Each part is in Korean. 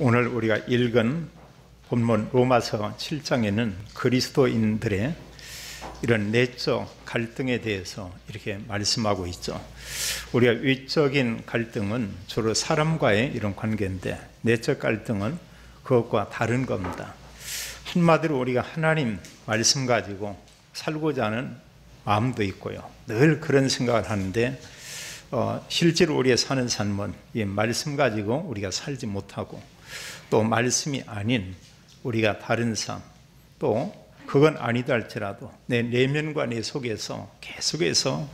오늘 우리가 읽은 본문 로마서 7장에는 그리스도인들의 이런 내적 갈등에 대해서 이렇게 말씀하고 있죠. 우리가 외적인 갈등은 주로 사람과의 이런 관계인데, 내적 갈등은 그것과 다른 겁니다. 한마디로 우리가 하나님 말씀 가지고 살고자 하는 마음도 있고요, 늘 그런 생각을 하는데 실제로 우리가 사는 삶은 이 말씀 가지고 우리가 살지 못하고, 또 말씀이 아닌 우리가 다른 삶, 또 그건 아니다 할지라도 내 내면과 내 속에서 계속해서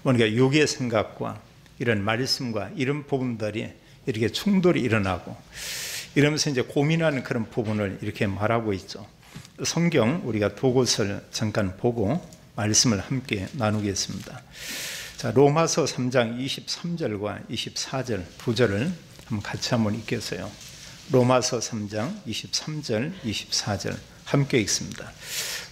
뭔가 육의 생각과 이런 말씀과 이런 부분들이 이렇게 충돌이 일어나고, 이러면서 이제 고민하는 그런 부분을 이렇게 말하고 있죠. 성경 우리가 두 곳을 잠깐 보고 말씀을 함께 나누겠습니다. 자, 로마서 3장 23절과 24절 두 절을 같이 한번 읽겠어요. 로마서 3장 23절 24절 함께 읽습니다.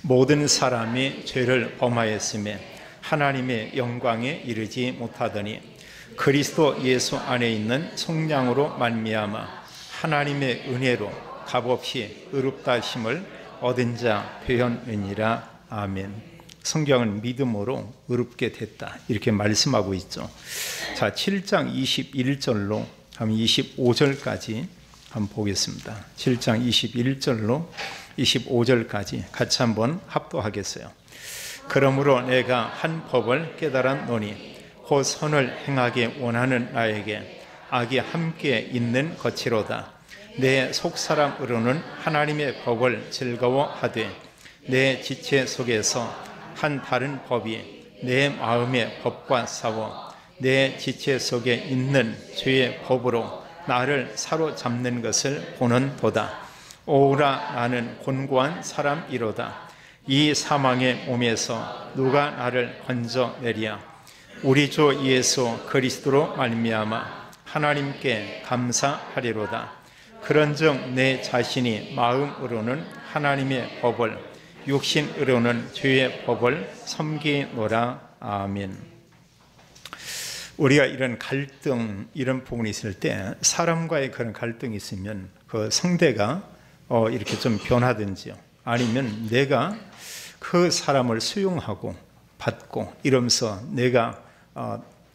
모든 사람이 죄를 범하였음에 하나님의 영광에 이르지 못하더니 그리스도 예수 안에 있는 속량으로 말미암아 하나님의 은혜로 값없이 의롭다 하심을 얻은 자 되었느니라. 아멘. 성경은 믿음으로 의롭게 됐다 이렇게 말씀하고 있죠. 자, 7장 21절로 25절까지 한번 보겠습니다. 7장 21절로 25절까지 같이 한번 합독하겠어요. 그러므로 내가 한 법을 깨달았노니 곧 선을 행하기 원하는 나에게 악이 함께 있는 것이로다. 내 속사람으로는 하나님의 법을 즐거워하되 내 지체 속에서 한 다른 법이 내 마음의 법과 싸워 내 지체 속에 있는 죄의 법으로 나를 사로잡는 것을 보는도다. 오라, 나는 곤고한 사람이로다. 이 사망의 몸에서 누가 나를 건져내랴. 우리 주 예수 그리스도로 말미암아 하나님께 감사하리로다. 그런즉 내 자신이 마음으로는 하나님의 법을, 육신으로는 죄의 법을 섬기노라. 아멘. 우리가 이런 갈등, 이런 부분이 있을 때, 사람과의 그런 갈등이 있으면 그 상대가 이렇게 좀 변하든지요, 아니면 내가 그 사람을 수용하고 받고 이러면서 내가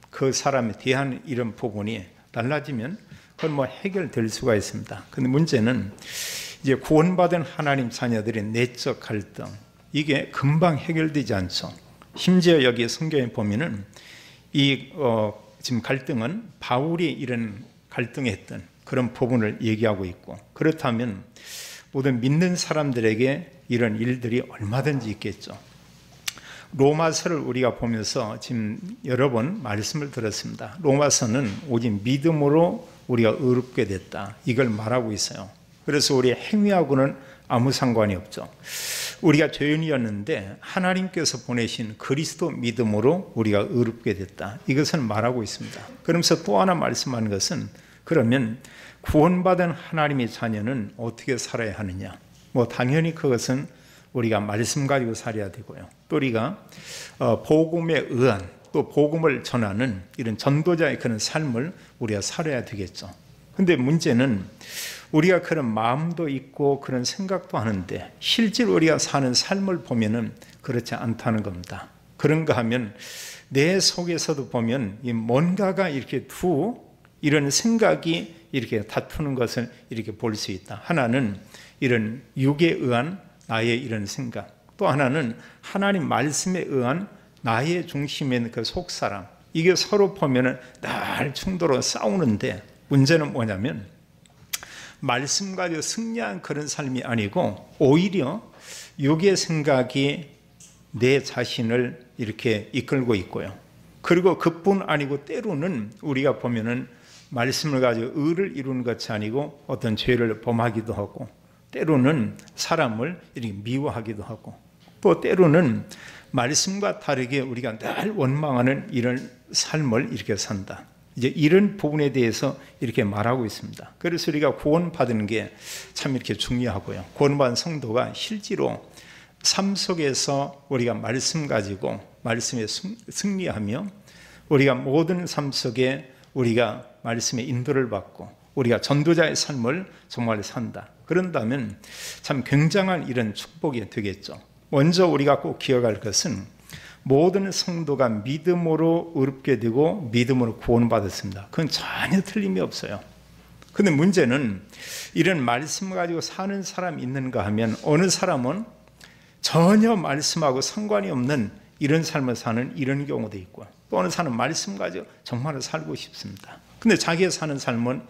그 사람에 대한 이런 부분이 달라지면 그건 뭐 해결될 수가 있습니다. 근데 문제는 이제 구원받은 하나님 자녀들의 내적 갈등, 이게 금방 해결되지 않죠. 심지어 여기 성경에 보면은 지금 갈등은 바울이 이런 갈등했던 그런 부분을 얘기하고 있고, 그렇다면 모든 믿는 사람들에게 이런 일들이 얼마든지 있겠죠. 로마서를 우리가 보면서 지금 여러 번 말씀을 들었습니다. 로마서는 오직 믿음으로 우리가 의롭게 됐다, 이걸 말하고 있어요. 그래서 우리의 행위하고는 아무 상관이 없죠. 우리가 죄인이었는데 하나님께서 보내신 그리스도 믿음으로 우리가 의롭게 됐다, 이것을 말하고 있습니다. 그러면서 또 하나 말씀하는 것은, 그러면 구원받은 하나님의 자녀는 어떻게 살아야 하느냐. 뭐 당연히 그것은 우리가 말씀 가지고 살아야 되고요, 또 우리가 복음에 의한, 또 복음을 전하는 이런 전도자의 그런 삶을 우리가 살아야 되겠죠. 근데 문제는 우리가 그런 마음도 있고 그런 생각도 하는데 실제로 우리가 사는 삶을 보면은 그렇지 않다는 겁니다. 그런가 하면 내 속에서도 보면 뭔가가 이렇게 이런 생각이 이렇게 다투는 것을 이렇게 볼 수 있다. 하나는 이런 육에 의한 나의 이런 생각, 또 하나는 하나님 말씀에 의한 나의 중심에 있는 그 속사람, 이게 서로 보면은 늘 충돌로 싸우는데, 문제는 뭐냐면 말씀 가지고 승리한 그런 삶이 아니고 오히려 육의 생각이 내 자신을 이렇게 이끌고 있고요, 그리고 그뿐 아니고 때로는 우리가 보면은 말씀을 가지고 의를 이루는 것이 아니고 어떤 죄를 범하기도 하고, 때로는 사람을 이렇게 미워하기도 하고, 또 때로는 말씀과 다르게 우리가 늘 원망하는 이런 삶을 이렇게 산다. 이제 이런 부분에 대해서 이렇게 말하고 있습니다. 그래서 우리가 구원받는 게 참 이렇게 중요하고요, 구원받은 성도가 실제로 삶 속에서 우리가 말씀 가지고 말씀에 승리하며 우리가 모든 삶 속에 우리가 말씀의 인도를 받고 우리가 전도자의 삶을 정말 산다. 그런다면 참 굉장한 이런 축복이 되겠죠. 먼저 우리가 꼭 기억할 것은 모든 성도가 믿음으로 의롭게 되고 믿음으로 구원받았습니다. 그건 전혀 틀림이 없어요. 근데 문제는 이런 말씀 가지고 사는 사람이 있는가 하면 어느 사람은 전혀 말씀하고 상관이 없는 이런 삶을 사는 이런 경우도 있고, 또 어느 사람은 말씀 가지고 정말 살고 싶습니다. 근데 자기가 사는 삶은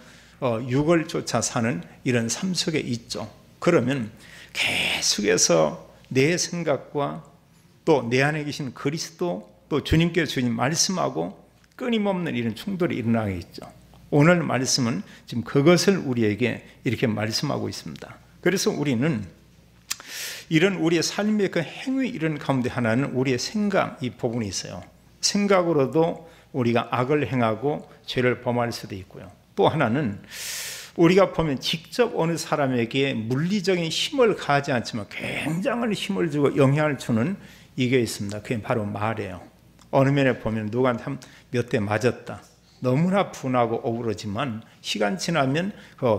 육을 쫓아 사는 이런 삶 속에 있죠. 그러면 계속해서 내 생각과 또 내 안에 계신 그리스도, 또 주님께 주님 말씀하고 끊임없는 이런 충돌이 일어나겠죠. 오늘 말씀은 지금 그것을 우리에게 이렇게 말씀하고 있습니다. 그래서 우리는 이런 우리의 삶의 그 행위 이런 가운데 하나는 우리의 생각, 이 부분이 있어요. 생각으로도 우리가 악을 행하고 죄를 범할 수도 있고요. 또 하나는 우리가 보면 직접 어느 사람에게 물리적인 힘을 가하지 않지만 굉장한 힘을 주고 영향을 주는 이게 있습니다. 그게 바로 말이에요. 어느 면에 보면 누구한테 몇 대 맞았다. 너무나 분하고 억울하지만 시간 지나면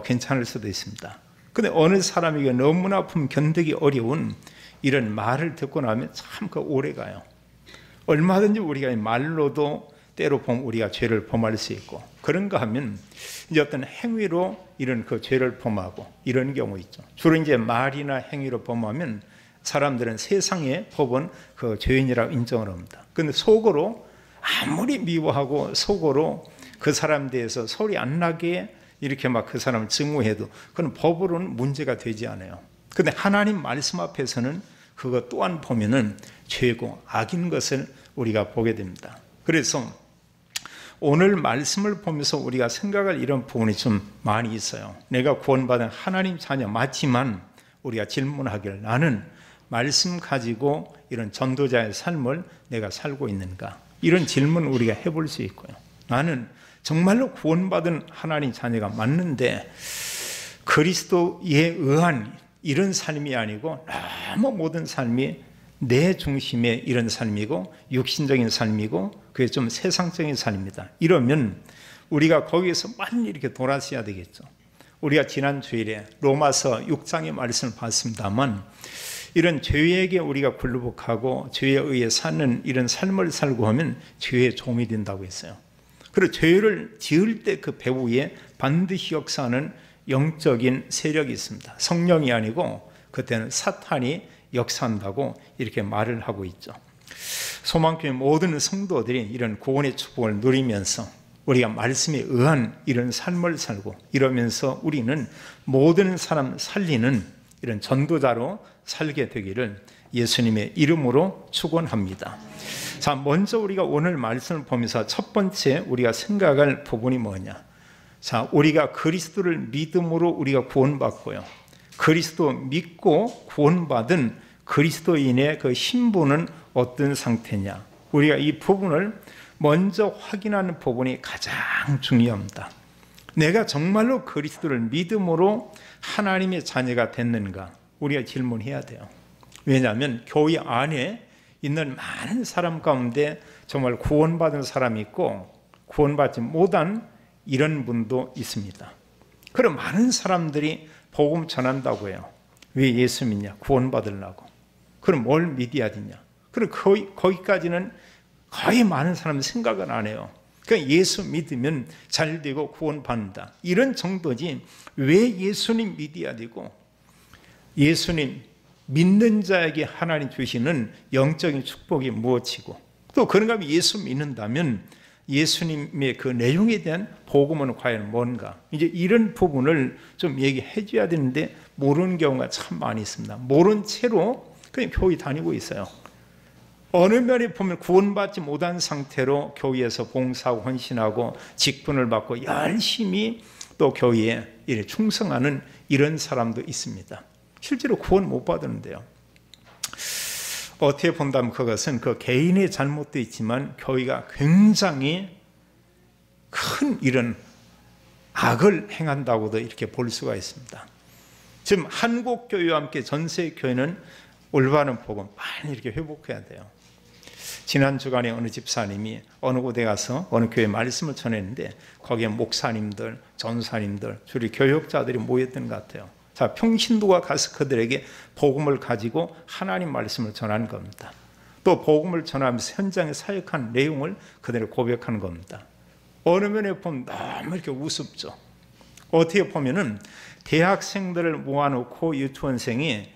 괜찮을 수도 있습니다. 근데 어느 사람에게 너무나 아픔 견디기 어려운 이런 말을 듣고 나면 참 오래 가요. 얼마든지 우리가 말로도 때로 보면 우리가 죄를 범할 수 있고, 그런가 하면 이제 어떤 행위로 이런 그 죄를 범하고 이런 경우 있죠. 주로 이제 말이나 행위로 범하면 사람들은 세상의 법은 그 죄인이라고 인정을 합니다. 근데 속으로 아무리 미워하고 속으로 그 사람 대해서 소리 안 나게 이렇게 막 그 사람을 증오해도 그건 법으로는 문제가 되지 않아요. 근데 하나님 말씀 앞에서는 그것 또한 보면은 죄고 악인 것을 우리가 보게 됩니다. 그래서 오늘 말씀을 보면서 우리가 생각할 이런 부분이 좀 많이 있어요. 내가 구원받은 하나님 자녀 맞지만 우리가 질문하기를, 나는 말씀 가지고 이런 전도자의 삶을 내가 살고 있는가? 이런 질문 우리가 해볼 수 있고요. 나는 정말로 구원받은 하나님 자녀가 맞는데 그리스도에 의한 이런 삶이 아니고 너무 모든 삶이 내 중심의 이런 삶이고 육신적인 삶이고 그게 좀 세상적인 삶이다. 이러면 우리가 거기에서 많이 이렇게 돌아서야 되겠죠. 우리가 지난 주일에 로마서 6장의 말씀을 봤습니다만 이런 죄에게 우리가 굴복하고 죄에 의해 사는 이런 삶을 살고 하면 죄의 종이 된다고 했어요. 그리고 죄를 지을 때 그 배후에 반드시 역사하는 영적인 세력이 있습니다. 성령이 아니고 그때는 사탄이 역사한다고 이렇게 말을 하고 있죠. 소망교회 모든 성도들이 이런 구원의 축복을 누리면서 우리가 말씀에 의한 이런 삶을 살고 이러면서 우리는 모든 사람 살리는 이런 전도자로 살게 되기를 예수님의 이름으로 축원합니다. 자, 먼저 우리가 오늘 말씀을 보면서 첫 번째 우리가 생각할 부분이 뭐냐? 자, 우리가 그리스도를 믿음으로 우리가 구원받고요. 그리스도 믿고 구원받은 그리스도인의 그 신분은 어떤 상태냐? 우리가 이 부분을 먼저 확인하는 부분이 가장 중요합니다. 내가 정말로 그리스도를 믿음으로 하나님의 자녀가 됐는가? 우리가 질문해야 돼요. 왜냐하면 교회 안에 있는 많은 사람 가운데 정말 구원받은 사람이 있고 구원받지 못한 이런 분도 있습니다. 그럼 많은 사람들이 복음 전한다고 해요. 왜 예수 믿냐? 구원받으려고. 그럼 뭘 믿어야 되냐? 그럼 거기까지는 거의 많은 사람은 생각은 안 해요. 그러니까 예수 믿으면 잘 되고 구원받는다. 이런 정도지 왜 예수님 믿어야 되고 예수님 믿는 자에게 하나님 주시는 영적인 축복이 무엇이고 또 그런가 하면 예수 믿는다면 예수님의 그 내용에 대한 복음은 과연 뭔가, 이제 이런 부분을 좀 얘기해 줘야 되는데 모르는 경우가 참 많이 있습니다. 모른 채로 그냥 교회 다니고 있어요. 어느 면에 보면 구원받지 못한 상태로 교회에서 봉사하고 헌신하고 직분을 받고 열심히 또 교회에 충성하는 이런 사람도 있습니다. 실제로 구원 못 받았는데요. 어떻게 본다면 그것은 그 개인의 잘못도 있지만 교회가 굉장히 큰 이런 악을 행한다고도 이렇게 볼 수가 있습니다. 지금 한국교회와 함께 전세교회는 올바른 복음 많이 이렇게 회복해야 돼요. 지난 주간에 어느 집사님이 어느 곳에 가서 어느 교회 말씀을 전했는데 거기에 목사님들, 전사님들, 주로 교역자들이 모였던 것 같아요. 자, 평신도가 가서 그들에게 복음을 가지고 하나님 말씀을 전하는 겁니다. 또 복음을 전하면서 현장에 사역한 내용을 그대로 고백하는 겁니다. 어느 면에 보면 너무 이렇게 우습죠. 어떻게 보면은 대학생들을 모아놓고 유치원생이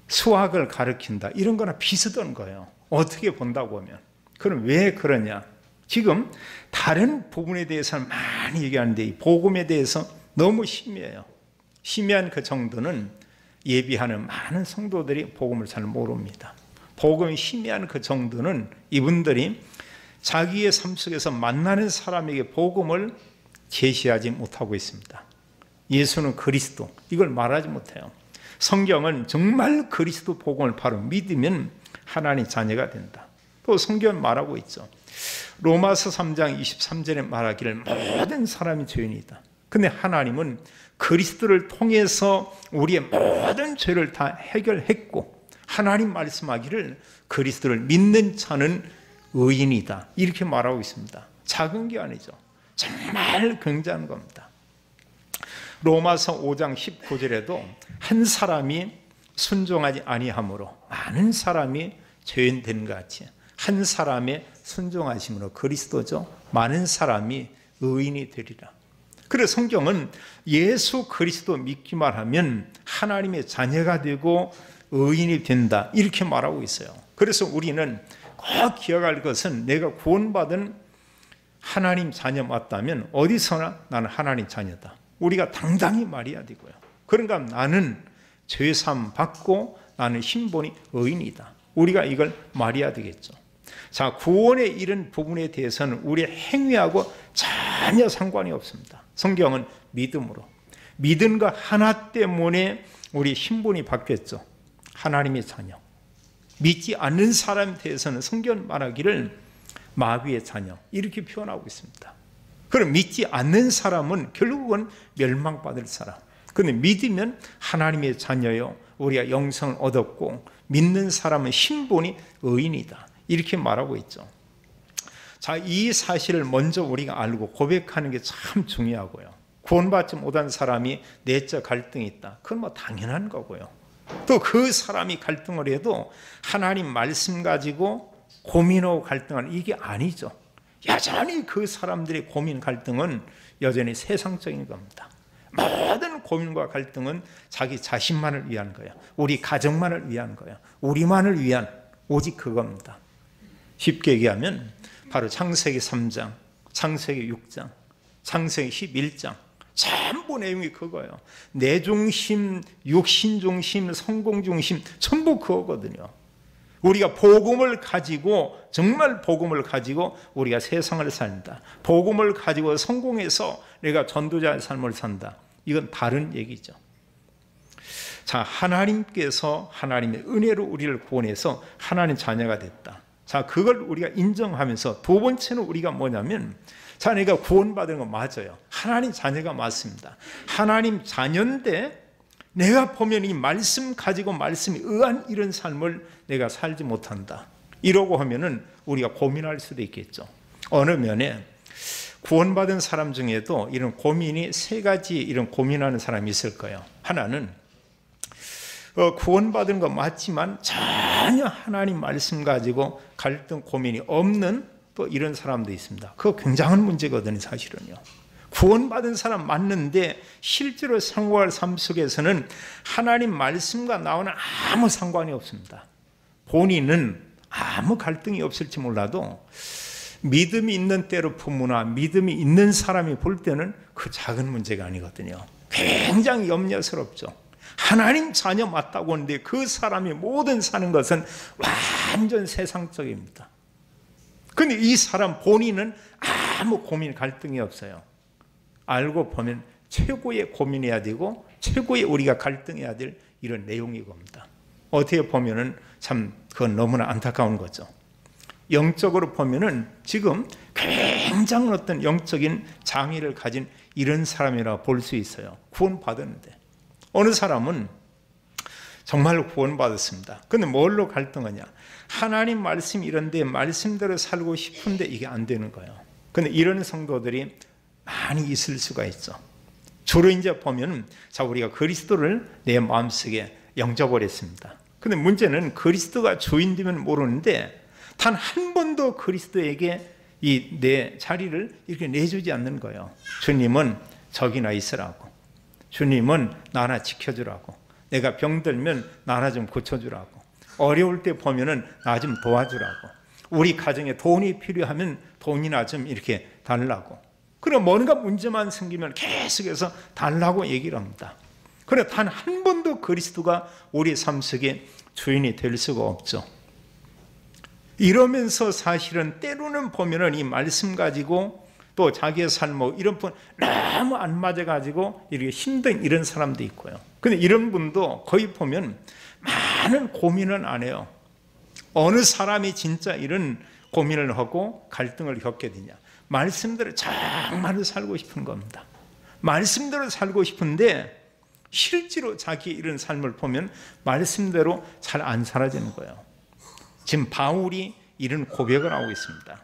수학을 가르친다, 이런 거나 비슷한 거예요. 어떻게 본다고 하면. 그럼 왜 그러냐? 지금 다른 부분에 대해서는 많이 얘기하는데 이 복음에 대해서 너무 심해요. 심한 그 정도는 예비하는 많은 성도들이 복음을 잘 모릅니다. 복음이 심한 그 정도는 이분들이 자기의 삶 속에서 만나는 사람에게 복음을 제시하지 못하고 있습니다. 예수는 그리스도, 이걸 말하지 못해요. 성경은 정말 그리스도 복음을 바로 믿으면 하나님 자녀가 된다. 또 성경은 말하고 있죠. 로마서 3장 23절에 말하기를 모든 사람이 죄인이다. 근데 하나님은 그리스도를 통해서 우리의 모든 죄를 다 해결했고 하나님 말씀하기를 그리스도를 믿는 자는 의인이다, 이렇게 말하고 있습니다. 작은 게 아니죠. 정말 굉장한 겁니다. 로마서 5장 19절에도 한 사람이 순종하지 아니함으로 많은 사람이 죄인 된 것 같이 한 사람의 순종하심으로 그리스도죠, 많은 사람이 의인이 되리라. 그래서 성경은 예수 그리스도 믿기만 하면 하나님의 자녀가 되고 의인이 된다, 이렇게 말하고 있어요. 그래서 우리는 꼭 기억할 것은 내가 구원받은 하나님 자녀 맞다면 어디서나 나는 하나님 자녀다, 우리가 당당히 말해야 되고요. 그러니까 나는 죄사함 받고 나는 신분이 의인이다, 우리가 이걸 말해야 되겠죠. 자, 구원에 이른 부분에 대해서는 우리의 행위하고 전혀 상관이 없습니다. 성경은 믿음으로, 믿은 것 하나 때문에 우리 신분이 바뀌었죠. 하나님의 자녀. 믿지 않는 사람에 대해서는 성경 말하기를 마귀의 자녀, 이렇게 표현하고 있습니다. 그럼 믿지 않는 사람은 결국은 멸망받을 사람. 그런데 믿으면 하나님의 자녀요, 우리가 영생을 얻었고 믿는 사람은 신분이 의인이다, 이렇게 말하고 있죠. 자, 이 사실을 먼저 우리가 알고 고백하는 게 참 중요하고요. 구원받지 못한 사람이 내적 갈등이 있다, 그건 뭐 당연한 거고요. 또 그 사람이 갈등을 해도 하나님 말씀 가지고 고민하고 갈등하는 이게 아니죠. 여전히 그 사람들의 고민 갈등은 여전히 세상적인 겁니다. 모든 고민과 갈등은 자기 자신만을 위한 거야, 우리 가정만을 위한 거야, 우리만을 위한 오직 그겁니다. 쉽게 얘기하면 바로 창세기 3장, 창세기 6장, 창세기 11장 전부 내용이 그거예요. 내 중심, 육신 중심, 성공 중심 전부 그거거든요. 우리가 복음을 가지고, 정말 복음을 가지고 우리가 세상을 산다, 복음을 가지고 성공해서 내가 전도자의 삶을 산다, 이건 다른 얘기죠. 자, 하나님께서 하나님의 은혜로 우리를 구원해서 하나님 자녀가 됐다. 자, 그걸 우리가 인정하면서 두 번째는 우리가 뭐냐면, 자, 내가 구원받은 거 맞아요. 하나님 자녀가 맞습니다. 하나님 자녀인데 내가 보면 이 말씀 가지고 말씀에 의한 이런 삶을 내가 살지 못한다, 이러고 하면은 우리가 고민할 수도 있겠죠. 어느 면에 구원받은 사람 중에도 이런 고민이 세 가지, 이런 고민하는 사람이 있을 거예요. 하나는 구원받은 거 맞지만 전혀 하나님 말씀 가지고 갈등 고민이 없는 또 이런 사람도 있습니다. 그거 굉장한 문제거든요, 사실은요. 구원받은 사람 맞는데 실제로 생활 삶 속에서는 하나님 말씀과 나오는 아무 상관이 없습니다. 본인은 아무 갈등이 없을지 몰라도 믿음이 있는 때로 부모나 믿음이 있는 사람이 볼 때는 그 작은 문제가 아니거든요. 굉장히 염려스럽죠. 하나님 자녀 맞다고 하는데 그 사람이 모든 사는 것은 완전 세상적입니다. 근데 이 사람 본인은 아무 고민 갈등이 없어요. 알고 보면 최고의 고민해야 되고 최고의 우리가 갈등해야 될 이런 내용이 겁니다. 어떻게 보면은 참 그건 너무나 안타까운 거죠. 영적으로 보면은 지금 굉장한 어떤 영적인 장애를 가진 이런 사람이라고 볼 수 있어요. 구원받았는데. 어느 사람은 정말로 구원받았습니다. 근데 뭘로 갈등하냐? 하나님 말씀 이런데 말씀대로 살고 싶은데 이게 안 되는 거예요. 근데 이런 성도들이 많이 있을 수가 있죠. 주로 이제 보면, 자, 우리가 그리스도를 내 마음속에 영접을 했습니다. 근데 문제는 그리스도가 주인 되면 모르는데 단 한 번도 그리스도에게 이 내 자리를 이렇게 내주지 않는 거예요. 주님은 저기나 있으라고, 주님은 나 하나 지켜주라고, 내가 병들면 나 하나 좀 고쳐주라고, 어려울 때 보면은 나 좀 도와주라고, 우리 가정에 돈이 필요하면 돈이나 좀 이렇게 달라고, 그럼 뭔가 문제만 생기면 계속해서 달라고 얘기를 합니다. 그러나 단 한 번도 그리스도가 우리 삶 속에 주인이 될 수가 없죠. 이러면서 사실은 때로는 보면은 이 말씀 가지고 또 자기의 삶 이런 분 너무 안 맞아가지고 이렇게 힘든 이런 사람도 있고요. 근데 이런 분도 거의 보면 많은 고민은 안 해요. 어느 사람이 진짜 이런 고민을 하고 갈등을 겪게 되냐? 말씀대로 정말로 살고 싶은 겁니다. 말씀대로 살고 싶은데 실제로 자기 이런 삶을 보면 말씀대로 잘 안 살아지는 거예요. 지금 바울이 이런 고백을 하고 있습니다.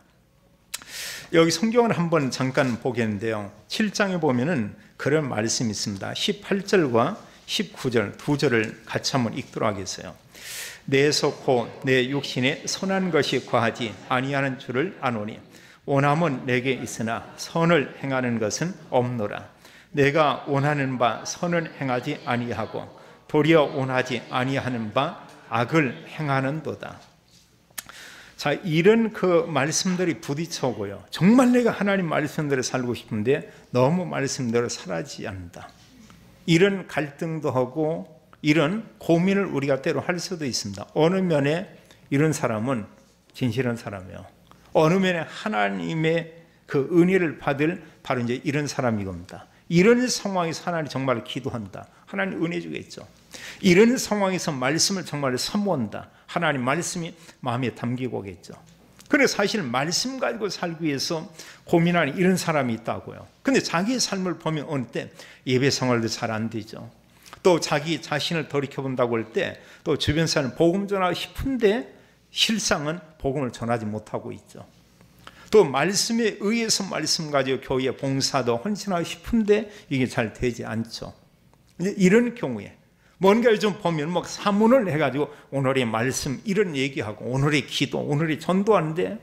여기 성경을 한번 잠깐 보겠는데요. 7장에 보면은 그런 말씀이 있습니다. 18절과 19절 두 절을 같이 한번 읽도록 하겠어요. 내 속고 내 육신에 선한 것이 과하지 아니하는 줄을 아노니 원함은 내게 있으나 선을 행하는 것은 없노라. 내가 원하는 바 선을 행하지 아니하고 도리어 원하지 아니하는 바 악을 행하는도다. 자, 이런 그 말씀들이 부딪혀오고요. 정말 내가 하나님 말씀대로 살고 싶은데 너무 말씀대로 살아지지 않는다. 이런 갈등도 하고 이런 고민을 우리가 때로 할 수도 있습니다. 어느 면에 이런 사람은 진실한 사람이에요. 어느 면에 하나님의 그 은혜를 받을 바로 이제 이런 사람이 겁니다. 이런 상황에서 하나님 정말 기도한다. 하나님 은혜 주겠죠. 이런 상황에서 말씀을 정말 사모한다. 하나님 말씀이 마음에 담기고 오겠죠. 그런데 사실 말씀 가지고 살기 위해서 고민하는 이런 사람이 있다고요. 근데 자기의 삶을 보면 어느 때 예배 생활도 잘 안 되죠. 또 자기 자신을 돌이켜본다고 할 때 또 주변 사람 복음 전하고 싶은데 실상은 복음을 전하지 못하고 있죠. 또 말씀에 의해서 말씀 가지고 교회에 봉사도 헌신하고 싶은데 이게 잘 되지 않죠. 이런 경우에 뭔가 좀 보면 막 사문을 해가지고 오늘의 말씀 이런 얘기하고 오늘의 기도, 오늘의 전도하는데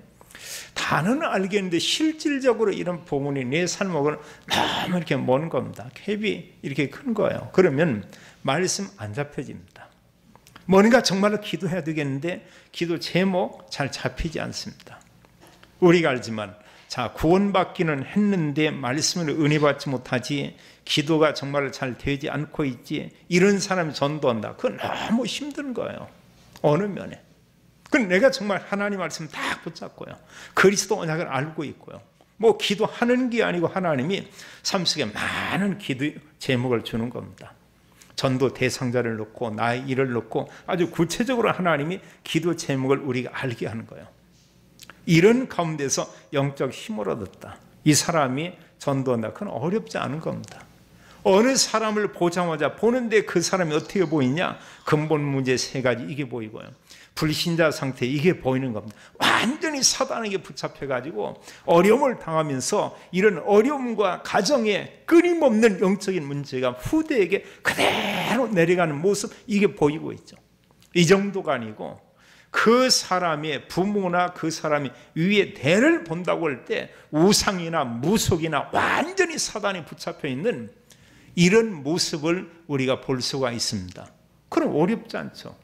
다는 알겠는데 실질적으로 이런 부분이 내 삶하고는 너무 이렇게 먼 겁니다. 갭이 이렇게 큰 거예요. 그러면 말씀 안 잡혀집니다. 뭔가 정말로 기도해야 되겠는데 기도 제목 잘 잡히지 않습니다. 우리가 알지만 자, 구원받기는 했는데 말씀을 은혜 받지 못하지, 기도가 정말 잘 되지 않고 있지, 이런 사람이 전도한다. 그건 너무 힘든 거예요. 어느 면에. 그럼 내가 정말 하나님 말씀 딱 붙잡고요. 그리스도 언약을 알고 있고요. 뭐 기도하는 게 아니고 하나님이 삶 속에 많은 기도 제목을 주는 겁니다. 전도 대상자를 놓고 나의 일을 놓고 아주 구체적으로 하나님이 기도 제목을 우리가 알게 하는 거예요. 이런 가운데서 영적 힘을 얻었다. 이 사람이 전도한다. 그건 어렵지 않은 겁니다. 어느 사람을 보자마자 보는데 그 사람이 어떻게 보이냐? 근본 문제 세 가지 이게 보이고요. 불신자 상태 이게 보이는 겁니다. 완전히 사단에게 붙잡혀가지고 어려움을 당하면서 이런 어려움과 가정에 끊임없는 영적인 문제가 후대에게 그대로 내려가는 모습 이게 보이고 있죠. 이 정도가 아니고 그 사람의 부모나 그 사람이 위에 대를 본다고 할 때 우상이나 무속이나 완전히 사단에 붙잡혀 있는 이런 모습을 우리가 볼 수가 있습니다. 그럼 어렵지 않죠.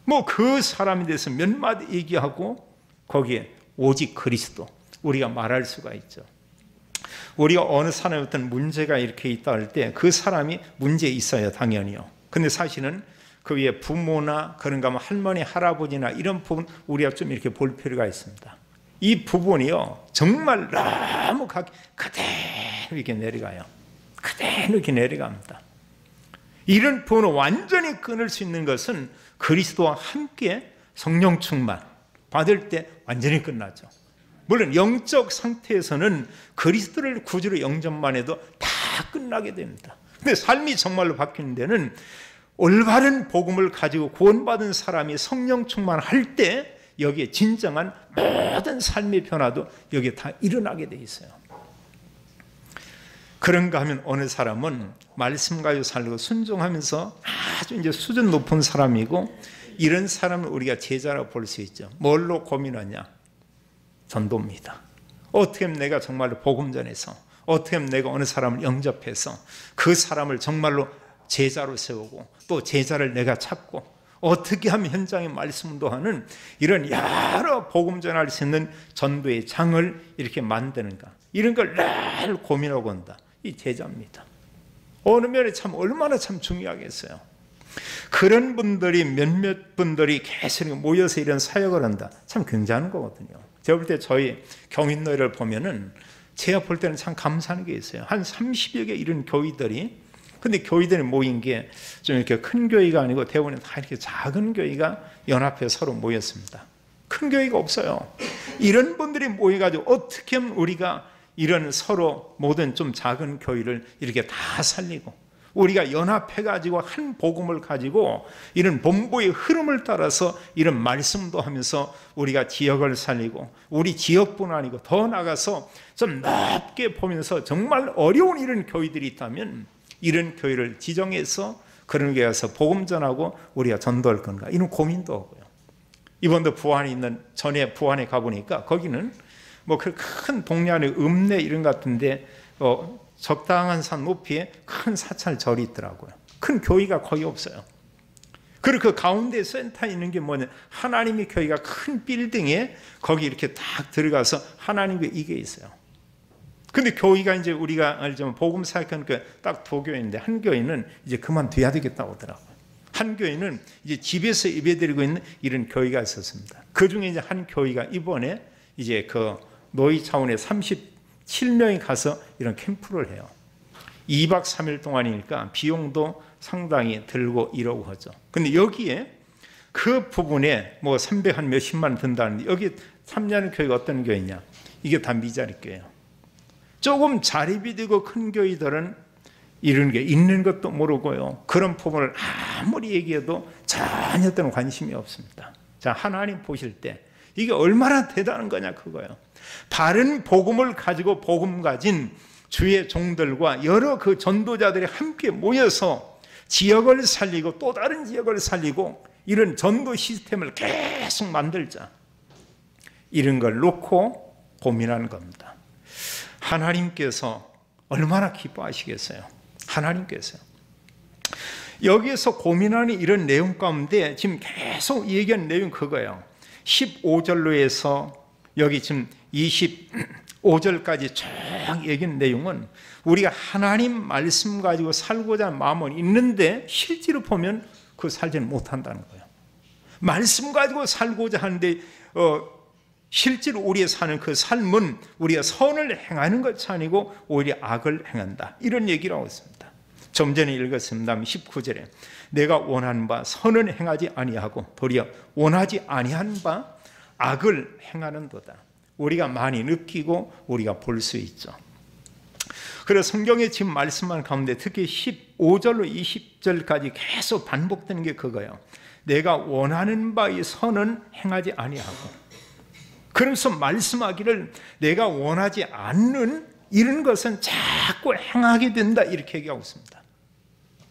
뭐 그 사람에 대해서 몇 마디 얘기하고 거기에 오직 그리스도 우리가 말할 수가 있죠. 우리가 어느 사람에 어떤 문제가 이렇게 있다 할 때 그 사람이 문제 있어요. 당연히요. 근데 사실은 그 위에 부모나 그런가 하면 할머니, 할아버지나 이런 부분 우리가 좀 이렇게 볼 필요가 있습니다. 이 부분이요 정말 너무 그대로 이렇게 내려가요. 그대로 이렇게 내려갑니다. 이런 부분을 완전히 끊을 수 있는 것은 그리스도와 함께 성령 충만 받을 때 완전히 끝나죠. 물론 영적 상태에서는 그리스도를 구주로 영접만 해도 다 끝나게 됩니다. 근데 삶이 정말로 바뀌는 데는 올바른 복음을 가지고 구원받은 사람이 성령 충만할 때 여기에 진정한 모든 삶의 변화도 여기에 다 일어나게 돼 있어요. 그런가 하면 어느 사람은 말씀 가지고 살고 순종하면서 아주 이제 수준 높은 사람이고, 이런 사람은 우리가 제자라고 볼 수 있죠. 뭘로 고민하냐? 전도입니다. 어떻게 하면 내가 정말로 복음 전해서, 어떻게 하면 내가 어느 사람을 영접해서 그 사람을 정말로 제자로 세우고, 또 제자를 내가 찾고, 어떻게 하면 현장에 말씀도 하는 이런 여러 복음 전할 수 있는 전도의 장을 이렇게 만드는가, 이런 걸 늘 고민하고 온다. 이 제자입니다. 어느 면에 참 얼마나 참 중요하겠어요. 그런 분들이 몇몇 분들이 계속 모여서 이런 사역을 한다. 참 굉장한 거거든요. 제가 볼 때 저희 경인노예를 보면은 제가 볼 때는 참 감사한 게 있어요. 한 30여 개 이런 교회들이, 근데 교회들이 모인 게 좀 이렇게 큰 교회가 아니고 대부분 다 이렇게 작은 교회가 연합해 서로 모였습니다. 큰 교회가 없어요. 이런 분들이 모여가지고 어떻게 하면 우리가 이런 서로 모든 좀 작은 교회를 이렇게 다 살리고, 우리가 연합해가지고 한 복음을 가지고 이런 본부의 흐름을 따라서 이런 말씀도 하면서 우리가 지역을 살리고, 우리 지역뿐 아니고 더 나가서 좀 넓게 보면서 정말 어려운 이런 교회들이 있다면 이런 교회를 지정해서 그런 교회에 가서 복음 전하고 우리가 전도할 건가, 이런 고민도 하고요. 이번도 부안에 있는, 전에 부안에 가보니까 거기는 뭐 그 큰 동네 안에 읍내 이런 것 같은데 적당한 산 높이에 큰 사찰절이 있더라고요. 큰 교회가 거의 없어요. 그리고 그 가운데 센터에 있는 게 뭐냐, 하나님의 교회가 큰 빌딩에 거기 이렇게 딱 들어가서 하나님의 이게 있어요. 근데 교회가 이제 우리가 알지만 복음 사역하니까 딱 두 교회인데, 한 교회는 이제 그만둬야 되겠다고 하더라고요. 한 교회는 이제 집에서 예배드리고 있는 이런 교회가 있었습니다. 그 중에 이제 한 교회가 이번에 이제 그 노이 차원에 37명이 가서 이런 캠프를 해요. 2박 3일 동안이니까 비용도 상당히 들고 이러고 하죠. 근데 여기에 그 부분에 뭐 300 한 몇십만 원 든다는데, 여기 참여하는 교회가 어떤 교회냐? 이게 다 미자리 교회예요. 조금 자립이 되고 큰 교회들은 이런 게 있는 것도 모르고요. 그런 부분을 아무리 얘기해도 전혀 관심이 없습니다. 자, 하나님 보실 때 이게 얼마나 대단한 거냐 그거예요. 바른 복음을 가지고 복음 가진 주의 종들과 여러 그 전도자들이 함께 모여서 지역을 살리고 또 다른 지역을 살리고 이런 전도 시스템을 계속 만들자, 이런 걸 놓고 고민하는 겁니다. 하나님께서 얼마나 기뻐하시겠어요. 하나님께서요. 여기에서 고민하는 이런 내용 가운데 지금 계속 얘기한 내용 그거예요. 15절로 해서 여기 지금 25절까지 쭉 얘기한 내용은 우리가 하나님 말씀 가지고 살고자 하는 마음은 있는데 실제로 보면 그 살지는 못한다는 거예요. 말씀 가지고 살고자 하는데 실제로 우리의 사는 그 삶은 우리가 선을 행하는 것이 아니고 오히려 악을 행한다, 이런 얘기를 하고 있습니다. 좀 전에 읽었습니다. 19절에 내가 원하는 바 선은 행하지 아니하고 도리어 원하지 아니한 바 악을 행하는도다. 우리가 많이 느끼고 우리가 볼 수 있죠. 그래서 성경에 지금 말씀한 가운데 특히 15절로 20절까지 계속 반복되는 게 그거예요. 내가 원하는 바의 선은 행하지 아니하고, 그래서 말씀하기를 내가 원하지 않는 이런 것은 자꾸 행하게 된다, 이렇게 얘기하고 있습니다.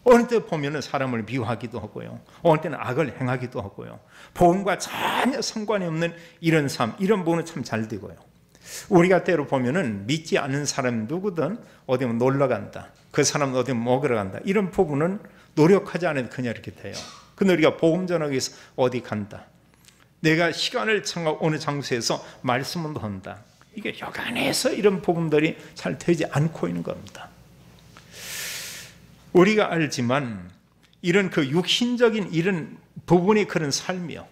어느 때 보면 사람을 미워하기도 하고요, 어느 때는 악을 행하기도 하고요, 복음과 전혀 상관이 없는 이런 삶, 이런 부분은 참 잘 되고요. 우리가 때로 보면은 믿지 않는 사람 누구든 어디 놀러 간다, 그 사람 어디 먹으러 간다, 이런 부분은 노력하지 않아도 그냥 이렇게 돼요. 근데 우리가 복음 전하기 위해서 어디 간다, 내가 시간을 정하고 어느 장소에서 말씀을 한다, 이게 여간해서 이런 부분들이 잘 되지 않고 있는 겁니다. 우리가 알지만 이런 그 육신적인 이런 부분이 그런 삶이요,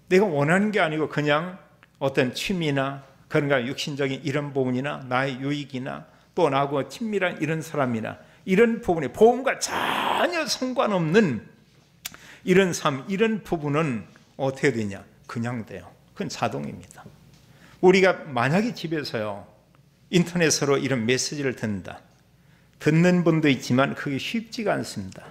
내가 원하는 게 아니고 그냥 어떤 취미나 그런가 육신적인 이런 부분이나 나의 유익이나 또 나하고 친밀한 이런 사람이나 이런 부분이 복음과 전혀 상관없는 이런 삶, 이런 부분은 어떻게 되냐? 그냥 돼요. 그건 자동입니다. 우리가 만약에 집에서요 인터넷으로 이런 메시지를 듣는다, 듣는 분도 있지만 그게 쉽지가 않습니다.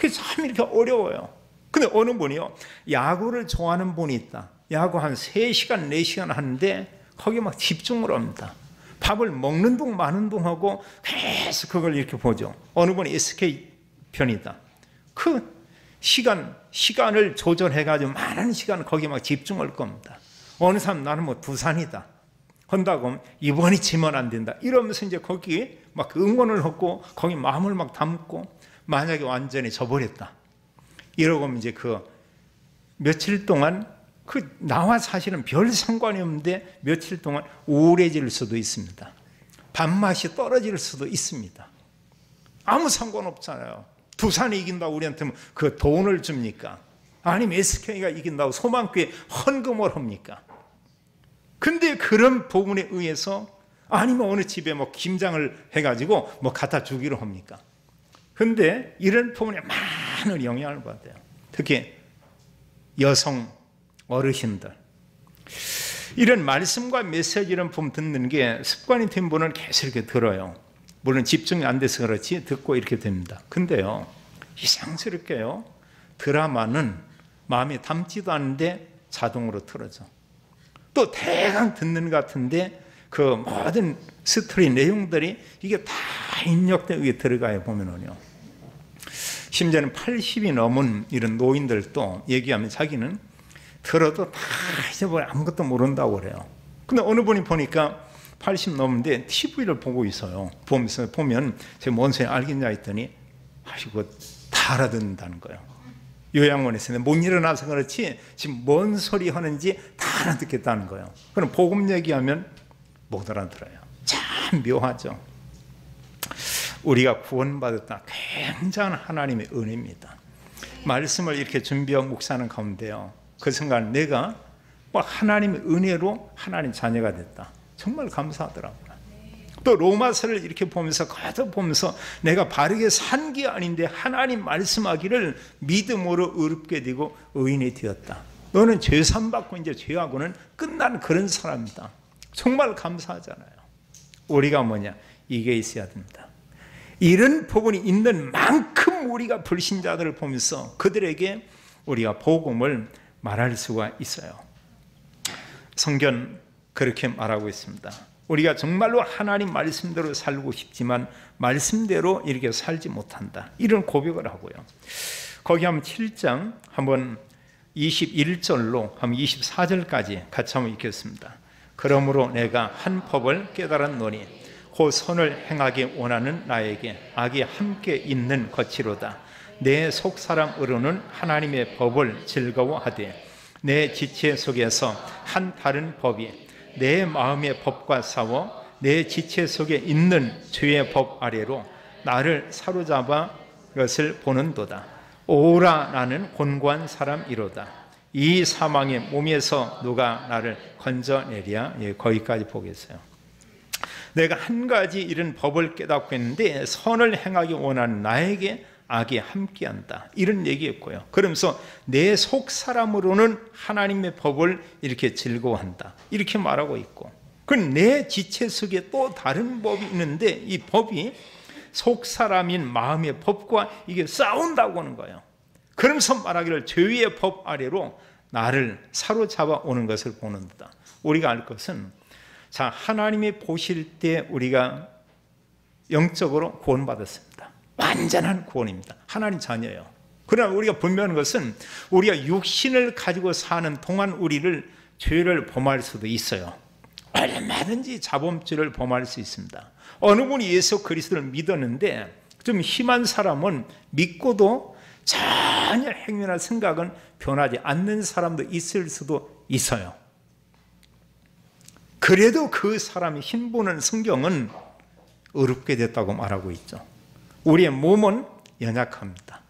그게 참 이렇게 어려워요. 근데 어느 분이요, 야구를 좋아하는 분이 있다. 야구 한 3시간, 4시간 하는데 거기에 막 집중을 합니다. 밥을 먹는 동 마는 동하고 계속 그걸 이렇게 보죠. 어느 분이 SK 편이다. 그 시간을 조절해가지고 많은 시간 거기에 막 집중할 겁니다. 어느 사람 나는 뭐 두산이다. 한다고 이번이 지면 안 된다. 이러면서 이제 거기에 막 응원을 하고 거기 마음을 막 담고 만약에 완전히 져버렸다. 이러고 이제 그 며칠 동안 나와 사실은 별 상관이 없는데 며칠 동안 우울해질 수도 있습니다. 밥맛이 떨어질 수도 있습니다. 아무 상관없잖아요. 두산이 이긴다고 우리한테 그 돈을 줍니까? 아니면 SK가 이긴다고 소망교회 헌금을 합니까? 근데 그런 부분에 의해서 아니면 어느 집에 뭐 김장을 해가지고 뭐 갖다 주기로 합니까? 근데 이런 부분에 많은 영향을 받아요. 특히 여성 어르신들, 이런 말씀과 메시지 이런 부분 듣는 게 습관이 된 분은 계속 이렇게 들어요. 물론 집중이 안 돼서 그렇지 듣고 이렇게 됩니다. 근데요, 이상스럽게요, 드라마는 마음에 담지도 않는데 자동으로 틀어져. 또 대강 듣는 것 같은데 그 모든 스토리 내용들이 이게 다 입력된 위에 들어가요. 보면은요, 심지어는 80이 넘은 이런 노인들도 얘기하면 자기는 들어도 다 잊어버려 아무것도 모른다고 그래요. 근데 어느 분이 보니까 80 넘는데 TV를 보고 있어요. 보면서 보면 제가 뭔 소리 알겠냐 했더니 아이고 다 알아듣는다는 거예요. 요양원에서 못 일어나서 그렇지 지금 뭔 소리 하는지 다 알아듣겠다는 거예요. 그럼 복음 얘기하면 못 알아들어요. 참 묘하죠. 우리가 구원받았다, 굉장한 하나님의 은혜입니다. 말씀을 이렇게 준비하고 묵상하는 가운데요, 그 순간 내가 하나님의 은혜로 하나님 자녀가 됐다. 정말 감사하더라고요. 또 로마서를 이렇게 보면서 가득 보면서 내가 바르게 산 게 아닌데 하나님 말씀하기를 믿음으로 의롭게 되고 의인이 되었다. 너는 죄산 받고 이제 죄하고는 끝난 그런 사람이다. 정말 감사하잖아요. 우리가 뭐냐, 이게 있어야 됩니다. 이런 부분이 있는 만큼 우리가 불신자들을 보면서 그들에게 우리가 복음을 말할 수가 있어요. 성경 그렇게 말하고 있습니다. 우리가 정말로 하나님 말씀대로 살고 싶지만 말씀대로 이렇게 살지 못한다, 이런 고백을 하고요. 거기 한번 7장 한번 21절로 한번 24절까지 같이 한번 읽겠습니다. 그러므로 내가 한 법을 깨달았노니 그 선을 행하기 원하는 나에게 악이 함께 있는 것이로다. 내 속사람으로는 하나님의 법을 즐거워하되 내 지체 속에서 한 다른 법이 내 마음의 법과 싸워 내 지체 속에 있는 죄의 법 아래로 나를 사로잡아 것을 보는도다. 오라, 나는 곤고한 사람이로다. 이 사망의 몸에서 누가 나를 건져내랴. 예, 거기까지 보겠어요. 내가 한 가지 이런 법을 깨닫고 있는데 선을 행하기 원하는 나에게 악이 함께한다, 이런 얘기였고요. 그러면서 내 속 사람으로는 하나님의 법을 이렇게 즐거워한다, 이렇게 말하고 있고, 그럼 내 지체 속에 또 다른 법이 있는데 이 법이 속 사람인 마음의 법과 이게 싸운다고 하는 거예요. 그러면서 말하기를 죄의 법 아래로 나를 사로잡아 오는 것을 보는다. 우리가 알 것은, 자, 하나님이 보실 때 우리가 영적으로 구원받았습니다. 완전한 구원입니다. 하나님 자녀예요. 그러나 우리가 분명한 것은 우리가 육신을 가지고 사는 동안 우리를 죄를 범할 수도 있어요. 얼마든지 자범죄를 범할 수 있습니다. 어느 분이 예수 그리스도를 믿었는데 좀 심한 사람은 믿고도 전혀 행위나 생각은 변하지 않는 사람도 있을 수도 있어요. 그래도 그 사람이 힘부는 성경은 의롭게 됐다고 말하고 있죠. 우리의 몸은 연약합니다.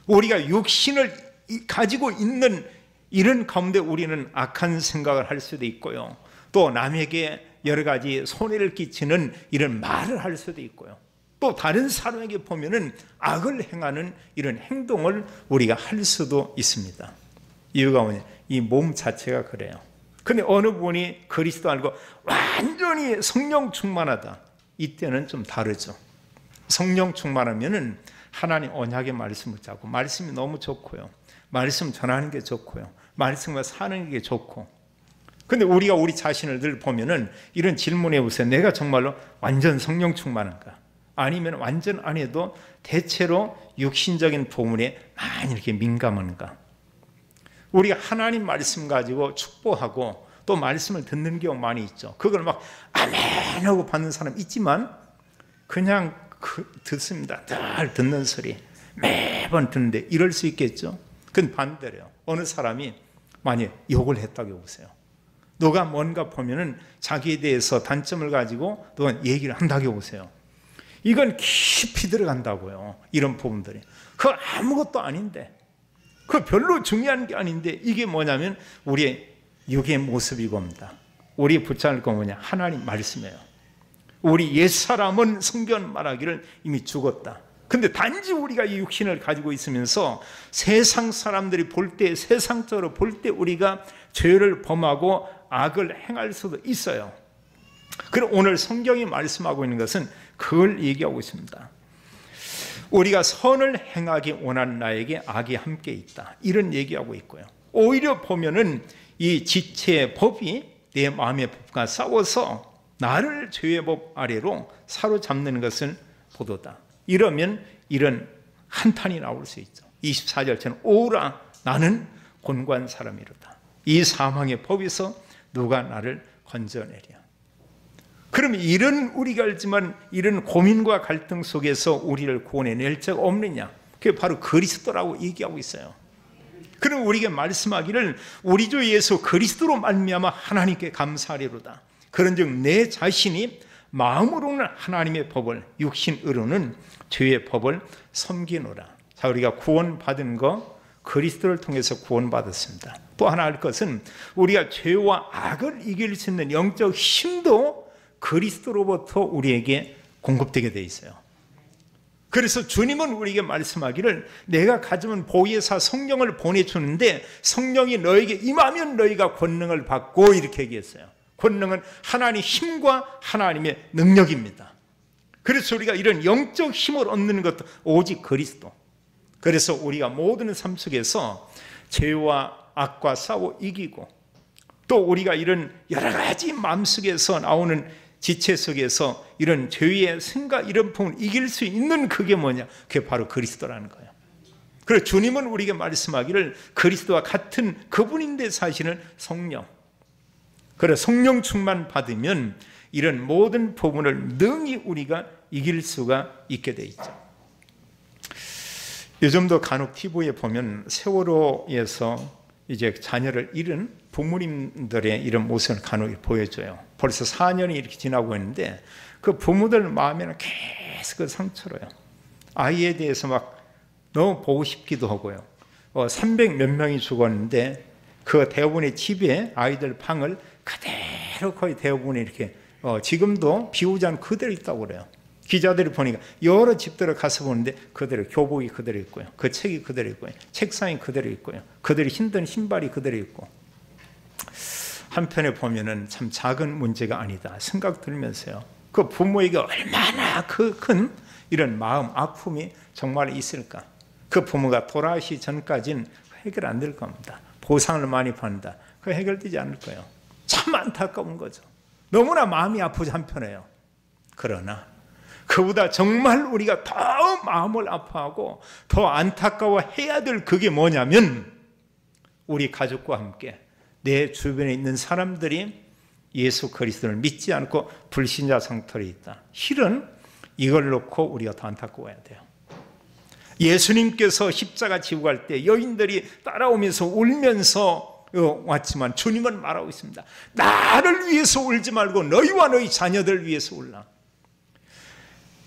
우리가 육신을 가지고 있는 이런 가운데 우리는 악한 생각을 할 수도 있고요, 또 남에게 여러 가지 손해를 끼치는 이런 말을 할 수도 있고요, 또 다른 사람에게 보면은 악을 행하는 이런 행동을 우리가 할 수도 있습니다. 이유가 뭐냐, 이 몸 자체가 그래요. 근데 어느 분이 그리스도 알고 완전히 성령 충만하다, 이때는 좀 다르죠. 성령 충만하면은 하나님 언약의 말씀을 잡고, 말씀이 너무 좋고요, 말씀 전하는 게 좋고요, 말씀과 사는 게 좋고. 근데 우리가 우리 자신을 늘 보면은 이런 질문해 보세요. 내가 정말로 완전 성령 충만한가? 아니면 완전 안 해도 대체로 육신적인 부분에 많이 이렇게 민감한가? 우리가 하나님 말씀 가지고 축복하고 또 말씀을 듣는 경우 많이 있죠. 그걸 막 아멘 하고 받는 사람 있지만 그냥 듣습니다. 늘 듣는 소리 매번 듣는데 이럴 수 있겠죠. 그건 반대래요. 어느 사람이 만약 욕을 했다고 보세요. 누가 뭔가 보면은 자기에 대해서 단점을 가지고 누가 얘기를 한다고 보세요. 이건 깊이 들어간다고요. 이런 부분들이. 그거 아무것도 아닌데, 그거 별로 중요한 게 아닌데, 이게 뭐냐면 우리의 육의 모습이고 합니다. 우리 붙잡을 건 뭐냐? 하나님 말씀이에요. 우리 옛사람은 성경 말하기를 이미 죽었다. 근데 단지 우리가 이 육신을 가지고 있으면서 세상 사람들이 볼 때, 세상적으로 볼 때 우리가 죄를 범하고 악을 행할 수도 있어요. 그럼 오늘 성경이 말씀하고 있는 것은 그걸 얘기하고 있습니다. 우리가 선을 행하기 원하는 나에게 악이 함께 있다, 이런 얘기하고 있고요. 오히려 보면은 이 지체의 법이 내 마음의 법과 싸워서 나를 죄의 법 아래로 사로잡는 것은 보도다. 이러면 이런 한탄이 나올 수 있죠. 24절처럼 오라 나는 곤고한 사람이로다. 이 사망의 법에서 누가 나를 건져내랴. 그럼 이런 우리가 알지만 이런 고민과 갈등 속에서 우리를 구원해낼 자가 없느냐? 그게 바로 그리스도라고 얘기하고 있어요. 그럼 우리에게 말씀하기를 우리 주 예수 그리스도로 말미암아 하나님께 감사하리로다. 그런즉 내 자신이 마음으로는 하나님의 법을, 육신으로는 죄의 법을 섬기노라. 자, 우리가 구원받은 거 그리스도를 통해서 구원받았습니다. 또 하나 할 것은 우리가 죄와 악을 이길 수 있는 영적 힘도 그리스도로부터 우리에게 공급되게 돼 있어요. 그래서 주님은 우리에게 말씀하기를 내가 가지면 보혜사 성령을 보내주는데 성령이 너에게 임하면 너희가 권능을 받고, 이렇게 얘기했어요. 권능은 하나님의 힘과 하나님의 능력입니다. 그래서 우리가 이런 영적 힘을 얻는 것도 오직 그리스도. 그래서 우리가 모든 삶 속에서 죄와 악과 싸워 이기고, 또 우리가 이런 여러 가지 마음속에서 나오는 지체 속에서 이런 죄의 생각, 이런 부분을 이길 수 있는 그게 뭐냐? 그게 바로 그리스도라는 거예요. 그래서 주님은 우리에게 말씀하기를 그리스도와 같은 그분인데 사실은 성령. 그래서 성령 충만 받으면 이런 모든 부분을 능히 우리가 이길 수가 있게 돼 있죠. 요즘도 간혹 TV에 보면 세월호에서 이제 자녀를 잃은 부모님들의 이런 모습을 간혹 보여줘요. 벌써 4년이 이렇게 지나고 있는데 그 부모들 마음에는 계속 그 상처로요. 아이에 대해서 막 너무 보고 싶기도 하고요. 300 몇 명이 죽었는데 그 대부분의 집에 아이들 방을 그대로 거의 대부분이 이렇게 지금도 비우지 않고 그대로 있다고 그래요. 기자들이 보니까 여러 집들을 가서 보는데 그대로 교복이 그대로 있고요. 그 책이 그대로 있고요. 책상이 그대로 있고요. 그들이 신던 신발이 그대로 있고. 한편에 보면은 참 작은 문제가 아니다 생각 들면서요. 그 부모에게 얼마나 큰 이런 마음 아픔이 정말 있을까. 그 부모가 돌아가시 전까지는 해결 안 될 겁니다. 보상을 많이 받는다. 그 해결되지 않을 거예요. 참 안타까운 거죠. 너무나 마음이 아프지 한편에요. 그러나 그보다 정말 우리가 더 마음을 아파하고 더 안타까워해야 될 그게 뭐냐면 우리 가족과 함께 내 주변에 있는 사람들이 예수 그리스도를 믿지 않고 불신자 상태에 있다. 실은 이걸 놓고 우리가 더 안타까워야 돼요. 예수님께서 십자가 지고 갈 때 여인들이 따라오면서 울면서 왔지만 주님은 말하고 있습니다. 나를 위해서 울지 말고 너희와 너희 자녀들 위해서 울라.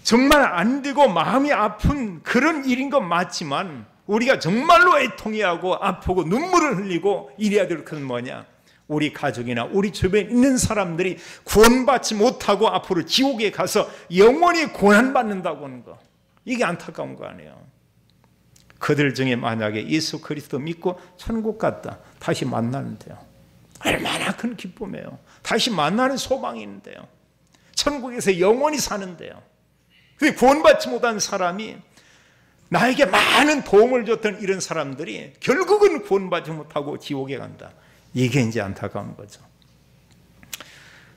정말 안 되고 마음이 아픈 그런 일인 건 맞지만 우리가 정말로 애통해하고 아프고 눈물을 흘리고 이래야 될 것은 뭐냐? 우리 가족이나 우리 주변에 있는 사람들이 구원받지 못하고 앞으로 지옥에 가서 영원히 고난받는다고 하는 거. 이게 안타까운 거 아니에요. 그들 중에 만약에 예수 그리스도 믿고 천국 갔다 다시 만나는데요. 얼마나 큰 기쁨이에요. 다시 만나는 소망이 있는데요. 천국에서 영원히 사는데요. 구원받지 못한 사람이 나에게 많은 도움을 줬던 이런 사람들이 결국은 구원받지 못하고 지옥에 간다. 이게 이제 안타까운 거죠.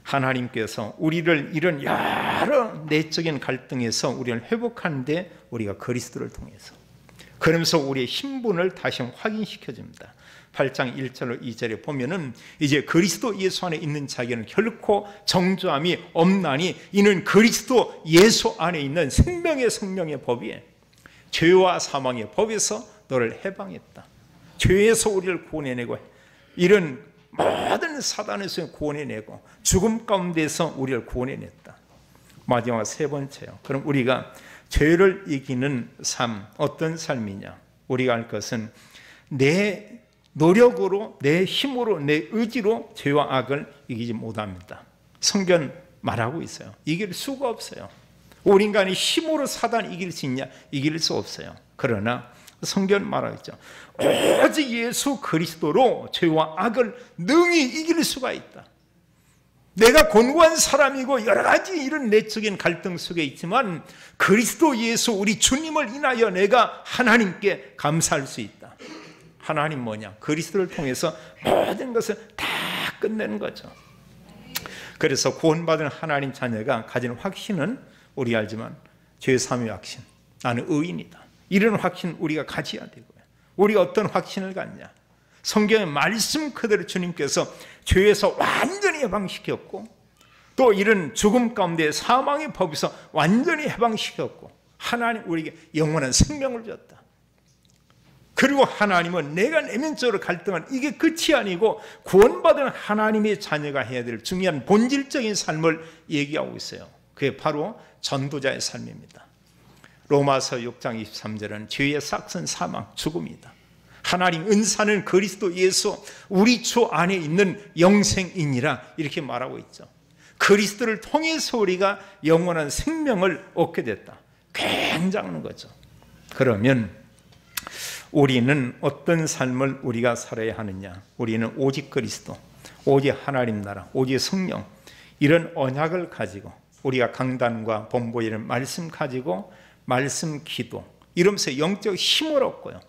하나님께서 우리를 이런 여러 내적인 갈등에서 우리를 회복하는데 우리가 그리스도를 통해서, 그러면서 우리의 신분을 다시 한번 확인시켜 줍니다. 8장 1절로 2절에 보면은 이제 그리스도 예수 안에 있는 자에게는 결코 정죄함이 없나니 이는 그리스도 예수 안에 있는 생명의 성령의 법이 죄와 사망의 법에서 너를 해방했다. 죄에서 우리를 구원해내고 이런 모든 사단에서 구원해내고 죽음 가운데서 우리를 구원해냈다. 마지막 세 번째요. 그럼 우리가 죄를 이기는 삶, 어떤 삶이냐? 우리가 알 것은 내 노력으로, 내 힘으로, 내 의지로 죄와 악을 이기지 못합니다. 성경 말하고 있어요. 이길 수가 없어요. 우리 인간이 힘으로 사단 이길 수 있냐? 이길 수 없어요. 그러나 성경 말하고 있죠. 오직 예수 그리스도로 죄와 악을 능히 이길 수가 있다. 내가 곤고한 사람이고 여러 가지 이런 내적인 갈등 속에 있지만 그리스도 예수 우리 주님을 인하여 내가 하나님께 감사할 수 있다. 하나님 뭐냐? 그리스도를 통해서 모든 것을 다 끝내는 거죠. 그래서 구원받은 하나님 자녀가 가진 확신은 우리 알지만 죄사함의 확신, 나는 의인이다. 이런 확신 우리가 가져야 되고요. 우리가 어떤 확신을 갖냐? 성경의 말씀 그대로 주님께서 죄에서 완전히 해방시켰고 또 이런 죽음 가운데 사망의 법에서 완전히 해방시켰고 하나님 우리에게 영원한 생명을 줬다. 그리고 하나님은 내가 내면적으로 갈등한 이게 끝이 아니고 구원받은 하나님의 자녀가 해야 될 중요한 본질적인 삶을 얘기하고 있어요. 그게 바로 전도자의 삶입니다. 로마서 6장 23절은 죄의 삭은 사망, 죽음이다. 하나님 은사는 그리스도 예수 우리 주 안에 있는 영생이니라 이렇게 말하고 있죠. 그리스도를 통해서 우리가 영원한 생명을 얻게 됐다. 굉장한 거죠. 그러면 우리는 어떤 삶을 우리가 살아야 하느냐? 우리는 오직 그리스도, 오직 하나님 나라, 오직 성령 이런 언약을 가지고 우리가 강단과 본보 이런 말씀 가지고 말씀 기도 이러면서 영적 힘을 얻고요.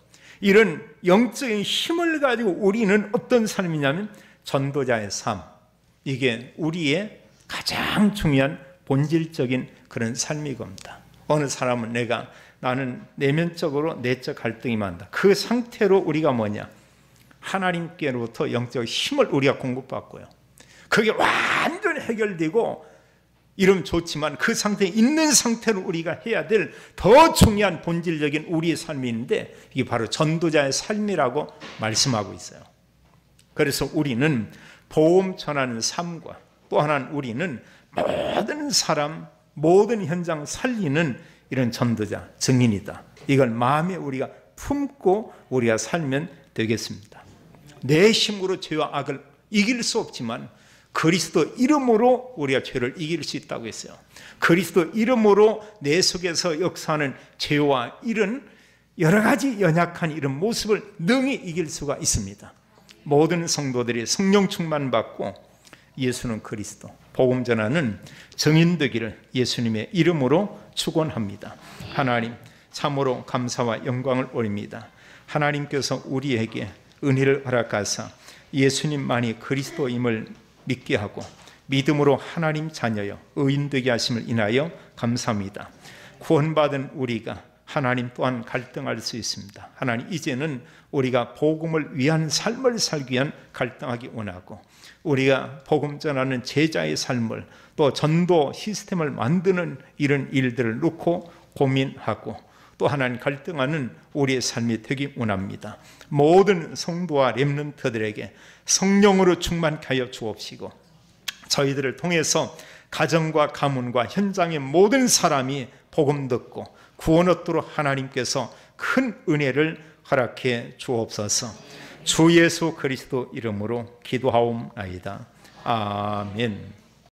이런 영적인 힘을 가지고 우리는 어떤 삶이냐면 전도자의 삶, 이게 우리의 가장 중요한 본질적인 그런 삶이 겁니다. 어느 사람은 나는 내면적으로 내적 갈등이 많다. 그 상태로 우리가 뭐냐? 하나님께로부터 영적 힘을 우리가 공급받고요. 그게 완전히 해결되고 이러면 좋지만 그 상태에 있는 상태로 우리가 해야 될 더 중요한 본질적인 우리의 삶이 있는데 이게 바로 전도자의 삶이라고 말씀하고 있어요. 그래서 우리는 복음 전하는 삶과 또 하나는 우리는 모든 사람, 모든 현장 살리는 이런 전도자, 증인이다. 이걸 마음에 우리가 품고 우리가 살면 되겠습니다. 내 힘으로 죄와 악을 이길 수 없지만 그리스도 이름으로 우리가 죄를 이길 수 있다고 했어요. 그리스도 이름으로 내 속에서 역사하는 죄와 이런 여러 가지 연약한 이런 모습을 능히 이길 수가 있습니다. 모든 성도들이 성령 충만 받고 예수는 그리스도, 복음 전하는 증인 되기를 예수님의 이름으로 축원합니다. 하나님 참으로 감사와 영광을 올립니다. 하나님께서 우리에게 은혜를 허락하사 예수님만이 그리스도임을 믿게 하고 믿음으로 하나님 자녀여 의인 되게 하심을 인하여 감사합니다. 구원받은 우리가 하나님 또한 갈등할 수 있습니다. 하나님 이제는 우리가 복음을 위한 삶을 살기 위한 갈등하기 원하고 우리가 복음 전하는 제자의 삶을 또 전도 시스템을 만드는 이런 일들을 놓고 고민하고 또 하나님 갈등하는 우리의 삶이 되기 원합니다. 모든 성도와 렘넌트들에게 성령으로 충만케 하여 주옵시고 저희들을 통해서 가정과 가문과 현장의 모든 사람이 복음 듣고 구원 얻도록 하나님께서 큰 은혜를 허락해 주옵소서. 주 예수 그리스도 이름으로 기도하옵나이다. 아멘.